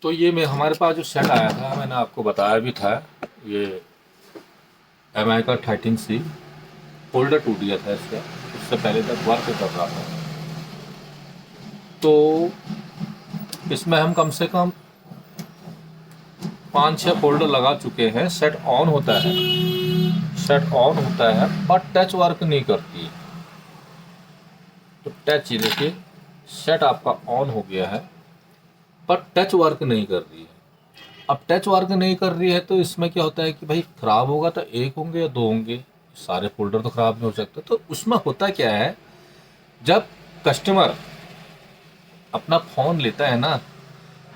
तो ये मैं हमारे पास जो सेट आया था मैंने आपको बताया भी था, ये MI का 13C फोल्डर टूट गया था इसका। उससे पहले तक वर्क कर रहा था। तो इसमें हम कम से कम 5-6 फोल्डर लगा चुके हैं। सेट ऑन होता है, सेट ऑन होता है पर टच वर्क नहीं करती है। तो टच ये देखिए, सेट आपका ऑन हो गया है पर टच वर्क नहीं कर रही है। अब टच वर्क नहीं कर रही है तो इसमें क्या होता है कि भाई ख़राब होगा तो एक होंगे या दो होंगे, सारे फोल्डर तो ख़राब नहीं हो सकते। तो उसमें होता क्या है, जब कस्टमर अपना फ़ोन लेता है ना,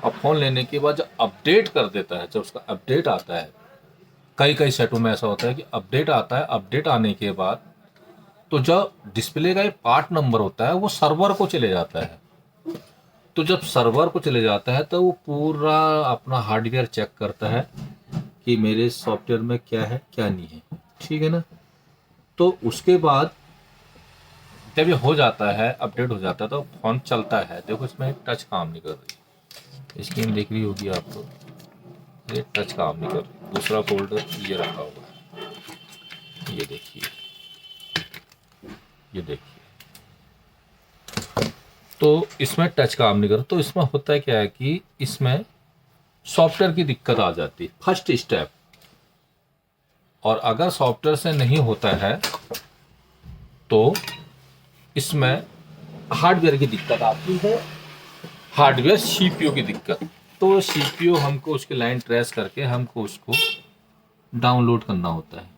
और फ़ोन लेने के बाद जब अपडेट कर देता है, जब उसका अपडेट आता है, कई कई सेटों में ऐसा होता है कि अपडेट आता है, अपडेट आने के बाद तो जो डिस्प्ले का एक पार्ट नंबर होता है वो सर्वर को चले जाता है। तो जब सर्वर को चले जाता है तो वो पूरा अपना हार्डवेयर चेक करता है कि मेरे सॉफ्टवेयर में क्या है क्या नहीं है, ठीक है ना। तो उसके बाद जब ये हो जाता है, अपडेट हो जाता है, तो फ़ोन चलता है। देखो इसमें टच काम नहीं कर रही, स्क्रीन दिख रही होगी आपको, ये टच काम नहीं कर रही। दूसरा फोल्डर ये रखा हुआ है, ये देखिए, ये देखिए। तो इसमें टच काम नहीं कर, तो इसमें होता है क्या है कि इसमें सॉफ्टवेयर की दिक्कत आ जाती है, फर्स्ट स्टेप। और अगर सॉफ्टवेयर से नहीं होता है तो इसमें हार्डवेयर की दिक्कत आती है, हार्डवेयर CPU की दिक्कत। तो CPU हमको उसकी लाइन ट्रेस करके हमको उसको डाउनलोड करना होता है।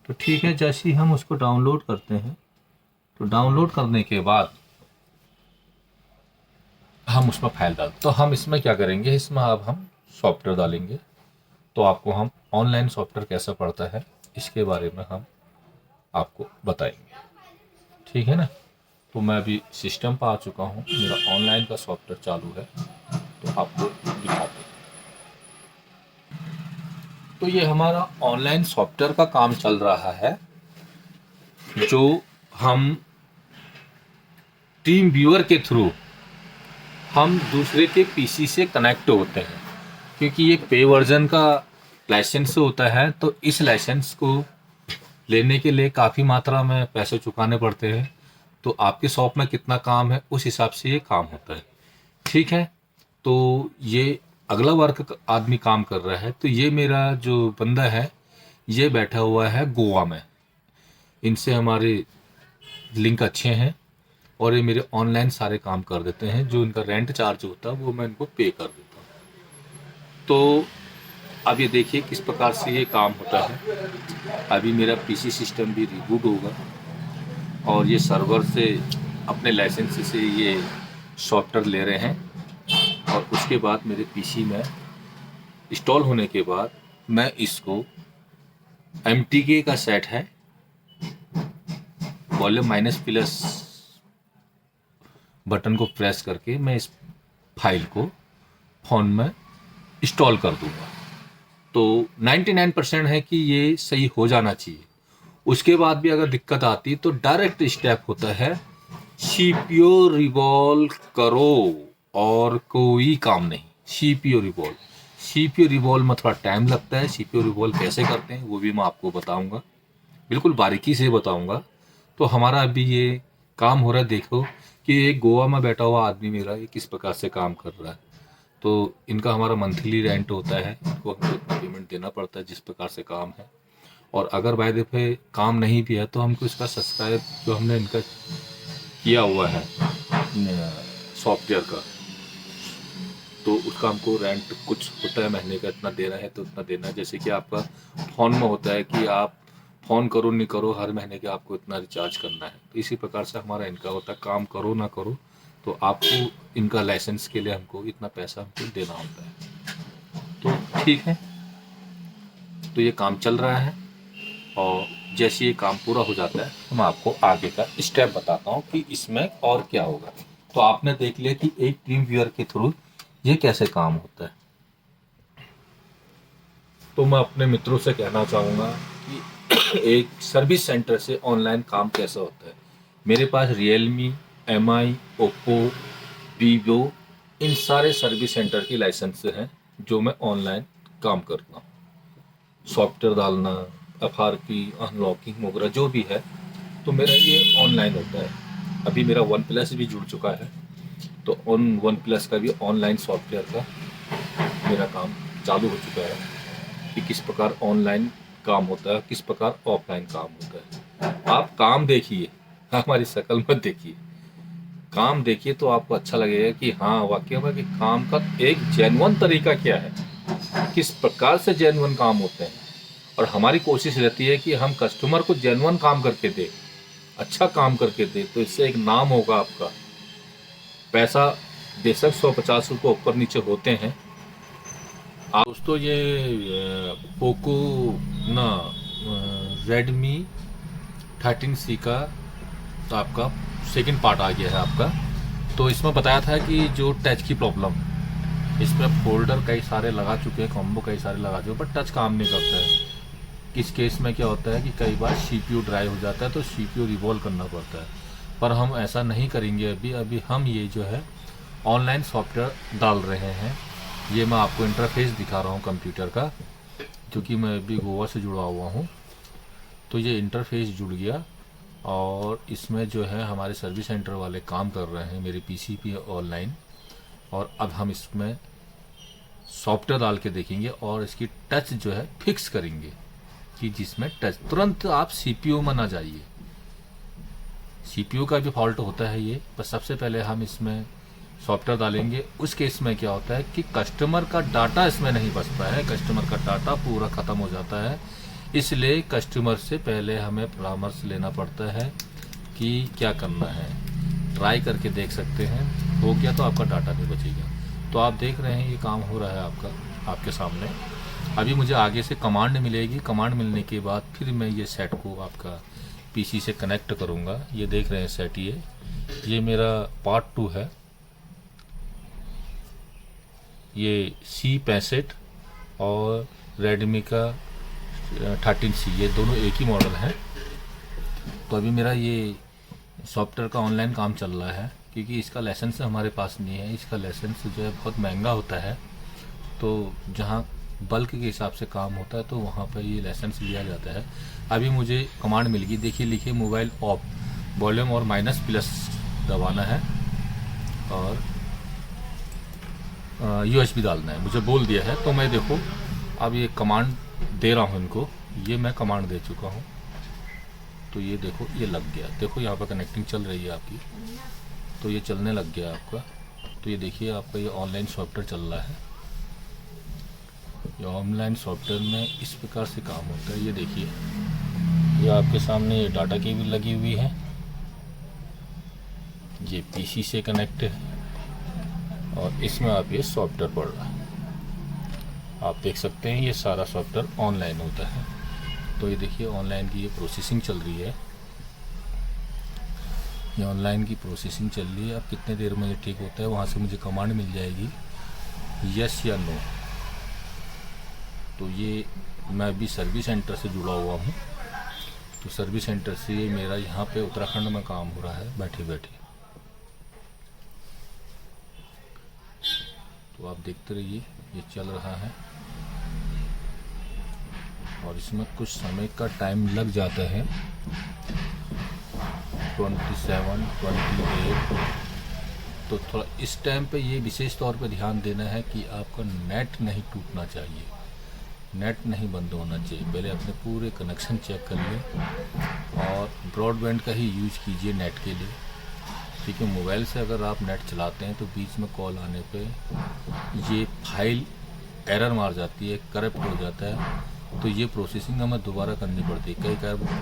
तो ठीक है, जैसे ही हम उसको डाउनलोड करते हैं तो डाउनलोड करने के बाद हम उसमें फाइल डाल, तो हम इसमें क्या करेंगे, इसमें अब हम सॉफ्टवेयर डालेंगे। तो आपको हम ऑनलाइन सॉफ्टवेयर कैसे पड़ता है इसके बारे में हम आपको बताएंगे, ठीक है ना। तो मैं अभी सिस्टम पर आ चुका हूँ, मेरा ऑनलाइन का सॉफ्टवेयर चालू है, तो आपको दिखाते हैं। तो ये हमारा ऑनलाइन सॉफ्टवेयर का काम चल रहा है, जो हम टीम व्यूअर के थ्रू हम दूसरे के PC से कनेक्ट होते हैं। क्योंकि ये पे वर्जन का लाइसेंस होता है, तो इस लाइसेंस को लेने के लिए काफ़ी मात्रा में पैसे चुकाने पड़ते हैं। तो आपके शॉप में कितना काम है उस हिसाब से ये काम होता है, ठीक है। तो ये अगला वर्क आदमी काम कर रहा है, तो ये मेरा जो बंदा है ये बैठा हुआ है गोवा में। इनसे हमारे लिंक अच्छे हैं और ये मेरे ऑनलाइन सारे काम कर देते हैं। जो इनका रेंट चार्ज होता है वो मैं इनको पे कर देता हूँ। तो अब ये देखिए किस प्रकार से ये काम होता है। अभी मेरा PC सिस्टम भी रिबूट होगा और ये सर्वर से अपने लाइसेंस से ये सॉफ्टवेयर ले रहे हैं, और उसके बाद मेरे PC में इंस्टॉल होने के बाद मैं इसको MTK का सेट है, वॉल्यूम माइनस प्लस बटन को प्रेस करके मैं इस फाइल को फ़ोन में इंस्टॉल कर दूंगा। तो 99% है कि ये सही हो जाना चाहिए। उसके बाद भी अगर दिक्कत आती तो डायरेक्ट स्टेप होता है, CPU रिवॉल्व करो और कोई काम नहीं। CPU रिवॉल्व में थोड़ा टाइम लगता है। CPU रिवॉल्व कैसे करते हैं वो भी मैं आपको बताऊंगा, बिल्कुल बारीकी से बताऊंगा। तो हमारा अभी ये काम हो रहा है, देखो कि एक गोवा में बैठा हुआ आदमी मेरा ये किस प्रकार से काम कर रहा है। तो इनका हमारा मंथली रेंट होता है, इनको हमको इतना पेमेंट देना पड़ता है जिस प्रकार से काम है। और अगर बाय दफ़े काम नहीं भी है तो हमको इसका सब्सक्राइब जो हमने इनका किया हुआ है सॉफ्टवेयर का, तो उसका हमको रेंट कुछ होता है, महीने का इतना देना है तो उतना देना है। जैसे कि आपका फ़ोन में होता है कि आप फ़ोन करो नहीं करो हर महीने के आपको इतना रिचार्ज करना है, तो इसी प्रकार से हमारा इनका होता है, काम करो ना करो तो आपको इनका लाइसेंस के लिए हमको इतना पैसा हमको देना होता है। तो ठीक है, तो ये काम चल रहा है और जैसे ये काम पूरा हो जाता है तो मैं आपको आगे का स्टेप बताता हूँ कि इसमें और क्या होगा। तो आपने देख लिया कि एक टीम व्यूअर के थ्रू ये कैसे काम होता है। तो मैं अपने मित्रों से कहना चाहूँगा कि एक सर्विस सेंटर से ऑनलाइन काम कैसा होता है। मेरे पास रियलमी, MI, ओप्पो, वीवो, इन सारे सर्विस सेंटर की लाइसेंस हैं जो मैं ऑनलाइन काम करता हूँ। सॉफ्टवेयर डालना, FRP, अनलॉकिंग वगैरह जो भी है, तो मेरा ये ऑनलाइन होता है। अभी मेरा वन प्लस भी जुड़ चुका है, तो वन प्लस का भी ऑनलाइन सॉफ्टवेयर का मेरा काम चालू हो चुका है कि किस प्रकार ऑनलाइन काम होता है, किस प्रकार ऑफलाइन काम होता है। आप काम देखिए, हमारी शक्ल मत देखिए, काम देखिए तो आपको अच्छा लगेगा कि हाँ वाकई में कि काम का एक जेन्युइन तरीका क्या है, किस प्रकार से जेन्युइन काम होते हैं। और हमारी कोशिश रहती है कि हम कस्टमर को जेन्युइन काम करके दें, अच्छा काम करके दें, तो इससे एक नाम होगा आपका। पैसा बेशक 150 रुपये ऊपर नीचे होते हैं। आप दोस्तों ये पोको ना रेडमी 13C का तो आपका सेकंड पार्ट आ गया है आपका। तो इसमें बताया था कि जो टच की प्रॉब्लम, इसमें फोल्डर कई सारे लगा चुके हैं, कॉम्बो कई सारे लगा चुके हैं, पर टच काम नहीं करता है। इस केस में क्या होता है कि कई बार CPU ड्राई हो जाता है, तो CPU रिवॉल्व करना पड़ता है। पर हम ऐसा नहीं करेंगे अभी हम ये जो है ऑनलाइन सॉफ्टवेयर डाल रहे हैं। ये मैं आपको इंटरफेस दिखा रहा हूँ कंप्यूटर का, क्योंकि मैं अभी गोवा से जुड़ा हुआ हूँ। तो ये इंटरफेस जुड़ गया और इसमें जो है हमारे सर्विस सेंटर वाले काम कर रहे हैं मेरे PC पे ऑनलाइन। और अब हम इसमें सॉफ्टवेयर डाल के देखेंगे और इसकी टच जो है फिक्स करेंगे कि जिसमें टच तुरंत आप CPU में ना जाइए। CPU का भी फॉल्ट होता है ये, पर सबसे पहले हम इसमें सॉफ्टवेयर डालेंगे। उस केस में क्या होता है कि कस्टमर का डाटा इसमें नहीं बचता है, कस्टमर का डाटा पूरा ख़त्म हो जाता है। इसलिए कस्टमर से पहले हमें परामर्श लेना पड़ता है कि क्या करना है। ट्राई करके देख सकते हैं, हो गया तो आपका डाटा नहीं बचेगा। तो आप देख रहे हैं ये काम हो रहा है आपका आपके सामने। अभी मुझे आगे से कमांड मिलेगी, कमांड मिलने के बाद फिर मैं ये सेट को आपका PC से कनेक्ट करूँगा। ये देख रहे हैं सेट, ये मेरा पार्ट 2 है। ये C65 और रेडमी का 13C, ये दोनों एक ही मॉडल है। तो अभी मेरा ये सॉफ्टवेयर का ऑनलाइन काम चल रहा है, क्योंकि इसका लाइसेंस हमारे पास नहीं है। इसका लाइसेंस जो है बहुत महंगा होता है, तो जहाँ बल्क के हिसाब से काम होता है तो वहाँ पर ये लाइसेंस लिया जाता है। अभी मुझे कमांड मिल गई, देखिए लिखिए मोबाइल ऑफ, वॉल्यूम और -+ दबाना है और USB डालना है, मुझे बोल दिया है। तो मैं देखो अब ये कमांड दे रहा हूँ इनको, ये मैं कमांड दे चुका हूँ। तो ये देखो ये लग गया, देखो यहाँ पर कनेक्टिंग चल रही है आपकी, तो ये चलने लग गया आपका। तो ये देखिए आपका ये ऑनलाइन सॉफ्टवेयर चल रहा है। ये ऑनलाइन सॉफ्टवेयर में इस प्रकार से काम होता है। ये देखिए ये आपके सामने ये डाटा केबल लगी हुई है, ये PC से कनेक्ट है और इसमें आप ये सॉफ्टवेयर पढ़ रहा है। आप देख सकते हैं ये सारा सॉफ्टवेयर ऑनलाइन होता है। तो ये देखिए ऑनलाइन की ये प्रोसेसिंग चल रही है, ये ऑनलाइन की प्रोसेसिंग चल रही है। अब कितने देर में ये ठीक होता है, वहाँ से मुझे कमांड मिल जाएगी यस या नो। तो ये मैं अभी सर्विस सेंटर से जुड़ा हुआ हूँ, तो सर्विस सेंटर से मेरा यहाँ पे उत्तराखंड में काम हो रहा है बैठे बैठे। तो आप देखते रहिए ये चल रहा है और इसमें कुछ समय का टाइम लग जाता है, 27, 28। तो थोड़ा इस टाइम पे ये विशेष तौर पे ध्यान देना है कि आपका नेट नहीं टूटना चाहिए, नेट नहीं बंद होना चाहिए। पहले अपने पूरे कनेक्शन चेक कर लें और ब्रॉडबैंड का ही यूज कीजिए नेट के लिए, क्योंकि मोबाइल से अगर आप नेट चलाते हैं तो बीच में कॉल आने पे ये फाइल एरर मार जाती है, करप्ट हो जाता है। तो ये प्रोसेसिंग हमें दोबारा करनी पड़ती है। कई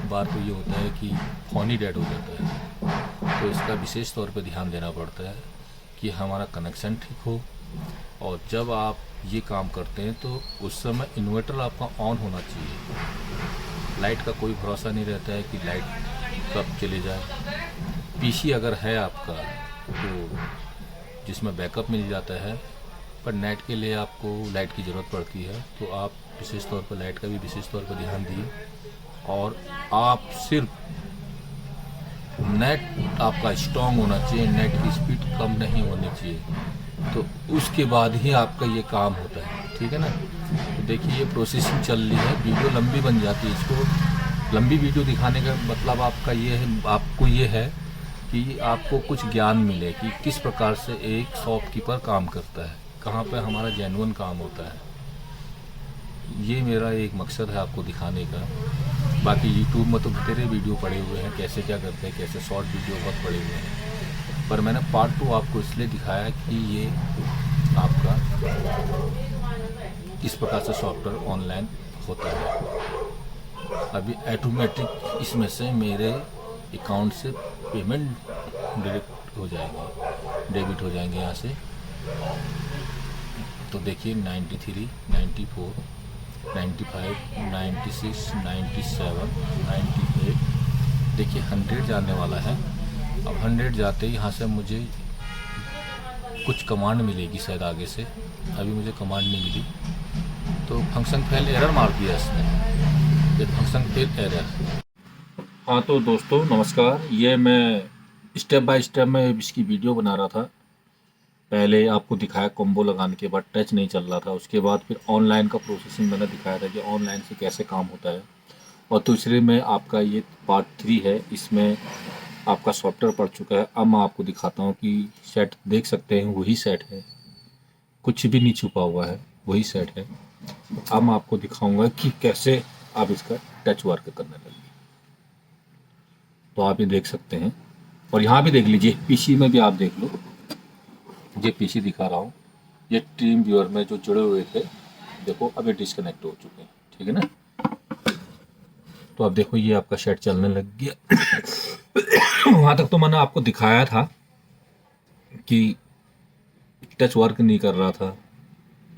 बार तो ये होता है कि फ़ोन ही डेड हो जाता है। तो इसका विशेष तौर पे ध्यान देना पड़ता है कि हमारा कनेक्शन ठीक हो। और जब आप ये काम करते हैं तो उस समय इन्वर्टर आपका ऑन होना चाहिए। लाइट का कोई भरोसा नहीं रहता है कि लाइट कब चले जाए। PC अगर है आपका तो जिसमें बैकअप मिल जाता है, पर नेट के लिए आपको लाइट की ज़रूरत पड़ती है। तो आप विशेष तौर पर लाइट का भी विशेष तौर पर ध्यान दिए और आप सिर्फ नेट आपका स्ट्रॉन्ग होना चाहिए, नेट की स्पीड कम नहीं होनी चाहिए, तो उसके बाद ही आपका ये काम होता है, ठीक है ना। तो देखिए ये प्रोसेसिंग चल रही है, वीडियो लंबी बन जाती है। इसको लंबी वीडियो दिखाने का मतलब आपका ये है, आपको ये है कि आपको कुछ ज्ञान मिले कि किस प्रकार से एक शॉपकीपर काम करता है, कहाँ पे हमारा जेन्युइन काम होता है। ये मेरा एक मकसद है आपको दिखाने का। बाकी यूट्यूब में तो बतेरे वीडियो पड़े हुए हैं, कैसे क्या करते हैं, कैसे शॉर्ट वीडियो बहुत पड़े हुए हैं, पर मैंने पार्ट 2 आपको इसलिए दिखाया कि ये आपका किस प्रकार से सॉफ्टवेयर ऑनलाइन होता है। अभी ऑटोमेटिक इसमें से मेरे अकाउंट से पेमेंट डायरेक्ट हो जाएंगे, डेबिट हो जाएंगे यहाँ से। तो देखिए 93, 94, 95, 96, 97, 98, देखिए 100 जाने वाला है। अब 100 जाते ही यहाँ से मुझे कुछ कमांड मिलेगी शायद आगे से, अभी मुझे कमांड नहीं मिली, तो फंक्शन फेल एरर मार दिया इसने, ये फंक्शन फेल एरर। हाँ तो दोस्तों नमस्कार, ये मैं स्टेप बाय स्टेप में इसकी वीडियो बना रहा था। पहले आपको दिखाया कॉम्बो लगाने के बाद टच नहीं चल रहा था, उसके बाद फिर ऑनलाइन का प्रोसेसिंग मैंने दिखाया था कि ऑनलाइन से कैसे काम होता है, और दूसरे में आपका ये पार्ट 3 है, इसमें आपका सॉफ्टवेयर पड़ चुका है। अब मैं आपको दिखाता हूँ कि सेट देख सकते हैं, वही सेट है, कुछ भी नहीं छुपा हुआ है, वही सेट है। अब मैं आपको दिखाऊंगा कि कैसे आप इसका टच वर्क करने लगे। तो आप ये देख सकते हैं, और यहाँ भी देख लीजिए, पीसी में भी आप देख लो, ये पीसी दिखा रहा हूँ, ये टीम व्यूअर में जो जुड़े हुए थे, देखो अभी डिस्कनेक्ट हो चुके हैं, ठीक है ना। तो अब देखो ये आपका सेट चलने लग गया। वहाँ तक तो मैंने आपको दिखाया था कि टच वर्क नहीं कर रहा था,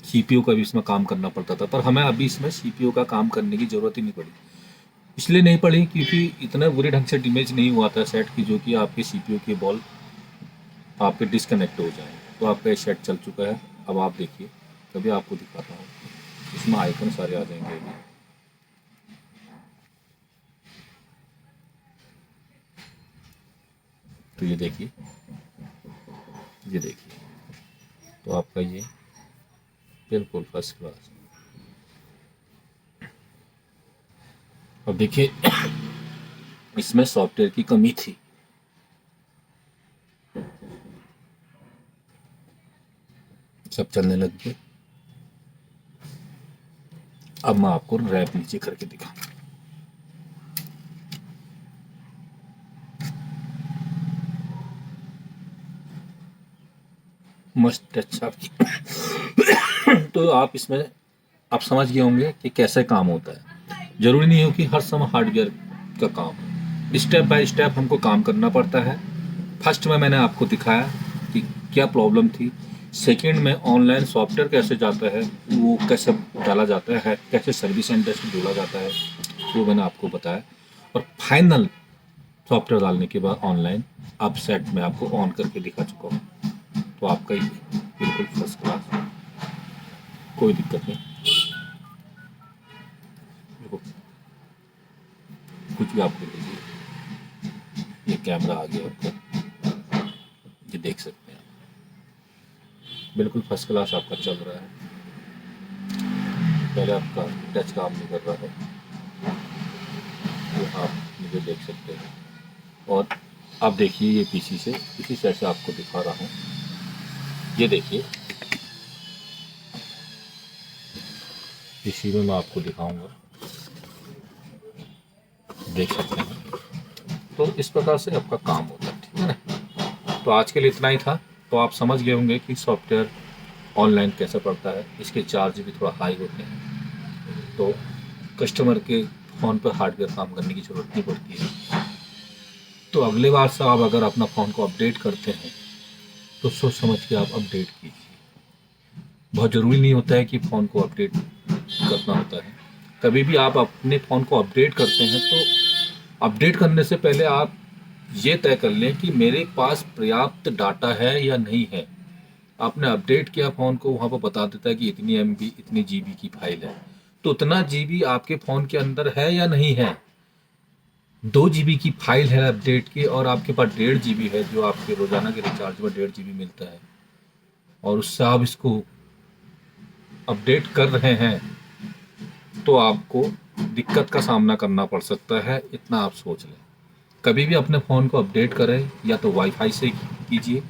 सीपीयू का भी इसमें काम करना पड़ता था, पर हमें अभी इसमें सीपीयू का काम करने की ज़रूरत ही नहीं पड़ी। इसलिए नहीं पड़ी क्योंकि इतना बुरे ढंग से डैमेज नहीं हुआ था सेट की, जो कि आपके सीपीयू की बॉल आपके डिस्कनेक्ट हो जाए। तो आपका ये सेट चल चुका है। अब आप देखिए, तभी आपको दिखाता हूँ, इसमें आइकन सारे आ जाएंगे अभी। तो ये देखिए, ये देखिए, तो आपका ये बिल्कुल फर्स्ट क्लास। अब देखिए इसमें सॉफ्टवेयर की कमी थी, सब चलने लग गए। अब मैं आपको रैप नीचे करके दिखाऊंगा। मस्त टच आपकी। तो आप इसमें आप समझ गए होंगे कि कैसे काम होता है। जरूरी नहीं हो कि हर समय हार्डवेयर का काम हो, स्टेप बाय स्टेप हमको काम करना पड़ता है। फर्स्ट में मैंने आपको दिखाया कि क्या प्रॉब्लम थी, सेकंड में ऑनलाइन सॉफ्टवेयर कैसे जाता है, वो कैसे डाला जाता है, कैसे सर्विस सेंटर से जोड़ा जाता है, वो मैंने आपको बताया। और फाइनल सॉफ्टवेयर डालने के बाद ऑनलाइन अब सेट में आपको ऑन करके दिखा चुका हूँ। तो आपका ये बिल्कुल फर्स्ट क्लास, कोई दिक्कत नहीं। देखो कुछ भी आपको देखिए, ये कैमरा आ गया आपका, ये देख सकते हैं आप, बिल्कुल फर्स्ट क्लास आपका चल रहा है। पहले आपका टच काम नहीं कर रहा है, ये आप मुझे देख सकते हैं। और अब देखिए ये पीसी से इसी तरह से आपको दिखा रहा हूँ, ये देखिए पीसी में मैं आपको दिखाऊंगा, देख सकते हैं। तो इस प्रकार से आपका काम होता है, ठीक है ना। तो आज के लिए इतना ही था। तो आप समझ गए होंगे कि सॉफ्टवेयर ऑनलाइन कैसे पड़ता है, इसके चार्ज भी थोड़ा हाई होते हैं, तो कस्टमर के फ़ोन पर हार्डवेयर काम करने की ज़रूरत नहीं पड़ती है। तो अगले बार से आप अगर अपना फ़ोन को अपडेट करते हैं तो सोच समझ के आप अपडेट कीजिए। बहुत ज़रूरी नहीं होता है कि फ़ोन को अपडेट करना होता है। कभी भी आप अपने फ़ोन को अपडेट करते हैं तो अपडेट करने से पहले आप ये तय कर लें कि मेरे पास पर्याप्त डाटा है या नहीं है। आपने अपडेट किया फ़ोन को, वहाँ पर बता देता है कि इतनी MB इतनी GB की फाइल है, तो उतना GB आपके फ़ोन के अंदर है या नहीं है। 2 GB की फाइल है अपडेट की, और आपके पास 1.5 GB है जो आपके रोजाना के रिचार्ज पर 1.5 GB मिलता है, और उससे आप इसको अपडेट कर रहे हैं, तो आपको दिक्कत का सामना करना पड़ सकता है, इतना आप सोच लें। कभी भी अपने फ़ोन को अपडेट करें, या तो वाईफाई से कीजिए,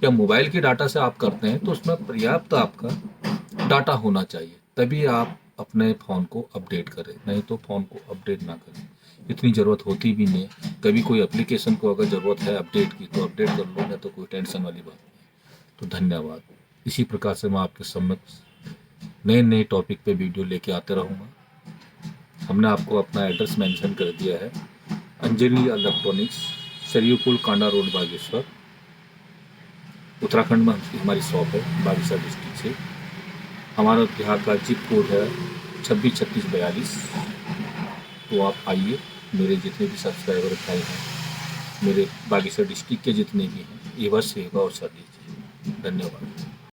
या मोबाइल के डाटा से आप करते हैं तो उसमें पर्याप्त आपका डाटा होना चाहिए, तभी आप अपने फ़ोन को अपडेट करें, नहीं तो फ़ोन को अपडेट ना करें। इतनी ज़रूरत होती भी नहीं है। कभी कोई एप्लीकेशन को अगर ज़रूरत है अपडेट की तो अपडेट कर लो, नहीं तो कोई टेंशन वाली बात नहीं। तो धन्यवाद। इसी प्रकार से मैं आपके समक्ष नए नए टॉपिक पे वीडियो लेके आते रहूँगा। हमने आपको अपना एड्रेस मेंशन कर दिया है, अंजलि इलेक्ट्रॉनिक्स, सरयू पुल, कांडा रोड, बागेश्वर, उत्तराखंड में हमारी शॉप है, बागेश्वर डिस्ट्रिक्ट से। हमारा यहाँ का जिप कोड है 263642। तो आप आइए, मेरे जितने भी सब्सक्राइबर भाई हैं, मेरे बागेश्वर डिस्ट्रिक्ट के जितने भी हैं, ये बस सेवा और सर्विस। धन्यवाद।